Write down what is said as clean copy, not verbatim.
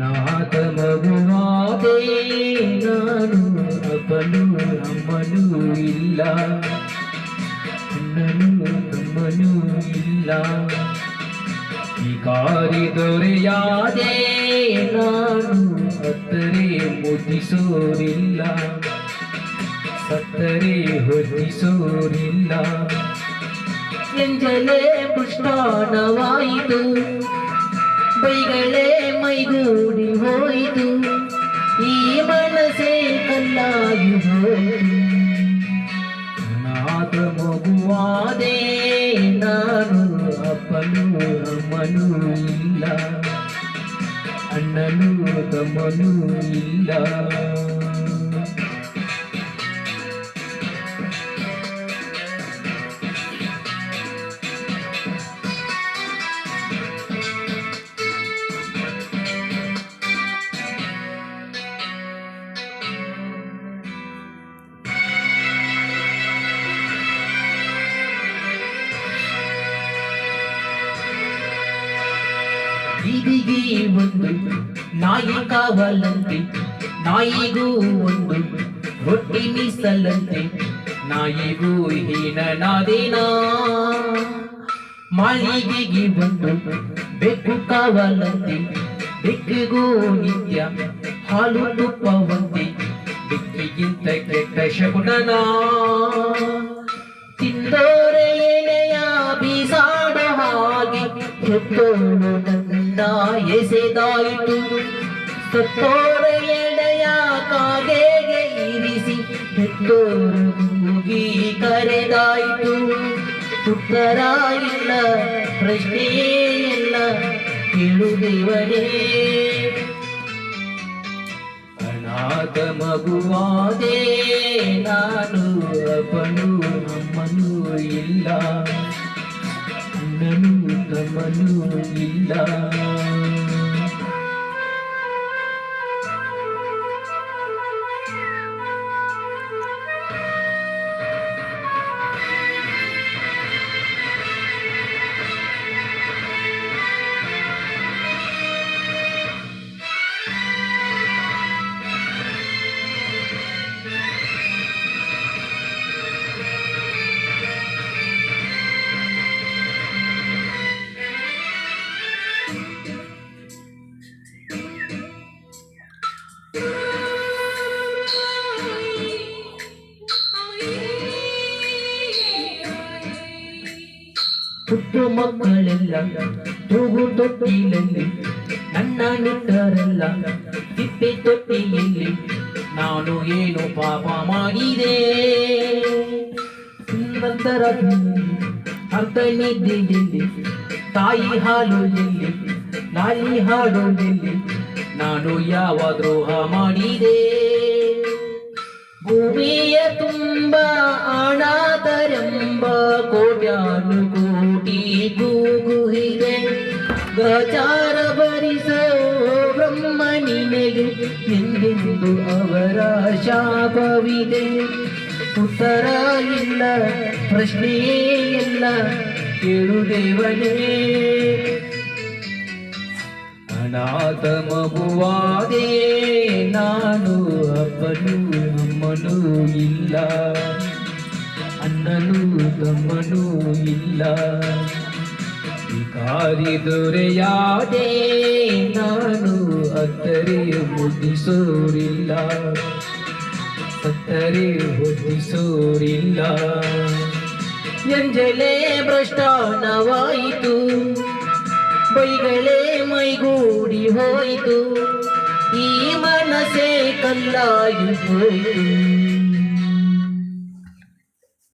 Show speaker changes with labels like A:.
A: ನಾಥ ಮಗುವಾದೆ ನಾನು ಅಪ್ಪನು ಅಮ್ಮನೂ ಇಲ್ಲ, ಅಣ್ಣನೂ ತಮ್ಮನೂ ಇಲ್ಲ. ವಿಕಾರಿ ದೊರೆಯಾದೆ ನಾನು ಅತ್ತರೆ ಮುದ್ದಿಸೋರಿಲ್ಲ, ಸತ್ತರೆ ಹೊದಿಸೋರಿಲ್ಲ. ಎಂಜಲೇ ಪುಷ್ಪಾಣವಾಯಿತು, ಬೈಗಳೇ ಮೈಗೂಡಿ ಹೋಯಿತು, ಈ ಮನಸ್ಸೇ ಕಲ್ಲಾಗಿ ಹೋಯಿತು. ಅನಾಥ ಮಗುವಾದೆ ನಾನು ಅಪ್ಪನೂ ಅಮ್ಮನೂ ಇಲ್ಲ, ಅಣ್ಣನೂ ತಮ್ಮನೂ ಇಲ್ಲ. ಬೀದಿಗೆ ಒಂದು ನಾಯಿ ಕಾವಲಂತೆ, ನಾಯಿಗೂ ಒಂದು ರೊಟ್ಟಿ ಮೀಸಲಂತೆ, ನಾಯಿಗೂ ಹೀನನಾದೇನಾ. ಮಾಳಿಗೆಗೆ ಒಂದು ಬೆಕ್ಕು ಕಾವಲಂತೆ, ಬೆಕ್ಕಿಗೂ ನಿತ್ಯ ಹಾಲು ತುಪ್ಪವಂತೆ, ಬೆಕ್ಕಿಗಿಂತ ಕೆಟ್ಟ ಶಕುನನ. ತಿಂದೋರೆ ಎಲೆಯ ಬೀಸಾಡ ಹಾಗೆ ಹೆತ್ತೋಳು ನನ್ನ ಎಸೆದಾಯಿತು, ಸತ್ತೋರ ಎಳೆಯ ಕಾಗೆಗೆ ಇರಿಸಿ ಹೆತ್ತೋರು ಕೂಗಿ ಕರೆದಾಯಿತು. ಉತ್ತರ ಇಲ್ಲ, ಪ್ರಶ್ನೆಯೇ ಇಲ್ಲ, ಕೇಳುದೇವನೇ. ಅನಾಥ ಮಗುವಾದೆ ನಾನು ಅಪ್ಪನೂ ಅಮ್ಮನೂ ಇಲ್ಲ, ಅಣ್ಣನೂ ತಮ್ಮನೂ ಇಲ್ಲ. ಪುಟ್ಟ ಮಕ್ಕಳೆಲ್ಲ ತೂಗು ತೊಟ್ಟಿಲಲ್ಲಿ, ನನ್ನ ನಿಟ್ಟರೆಲ್ಲ ತಿಪ್ಪೆ ತೊಟ್ಟಿಯಲ್ಲಿ. ನಾನು ಏನು ಪಾಪ ಮಾಡಿದೆ, ನಂತರ ಅರ್ಧ ನಿದ್ದೆಯಲ್ಲಿ, ತಾಯಿ ಹಾಲು ಎಲ್ಲಿ, ನಾಯಿ ಹಾಡು ಎಲ್ಲಿ, ನಾನು ಯಾವ ದ್ರೋಹ ಮಾಡಿದೆ. ಭೂಮಿಯ ತುಂಬ ಅನಾಥರೆಂಬ ಕೋಟ್ಯಾನು ಕೋಟಿ ಕೂಗುಹಿದೆ, ಗಾಚಾರ ಭರಿಸೋ ಬ್ರಹ್ಮ ನಿನಗೆ ಎಂದೆಂದು ಅವರ ಶಾಪವಿದೆ. ಉತ್ತರ ಇಲ್ಲ, ಪ್ರಶ್ನೆಯೇ ಇಲ್ಲ, ಕೇಳುದೇವನೇ. ಅನಾಥ ಮಗುವಾದೆ ನಾನು ಅಪ್ಪನೂ ಅಮ್ಮನೂ ಇಲ್ಲ, ಅಣ್ಣನೂ ತಮ್ಮನೂ ಇಲ್ಲ. ವಿಕಾರಿ ದೊರೆಯಾದೆ ನಾನು ಅತ್ತರೆ ಮುದ್ದಿಸೋರಿಲ್ಲ, ಸತ್ತರೆ ಹೊದಿಸೋರಿಲ್ಲ. ಎಂಜಲೇ ಭ್ರಷ್ಟಾನವಾಯಿತು, ಬೈಗಳೇ ಮೈಗೂಡಿ ಹೋಯಿತು, ಈ ಮನಸ್ಸೇ ಕಲ್ಲಾಗಿ ಹೋಯಿತು.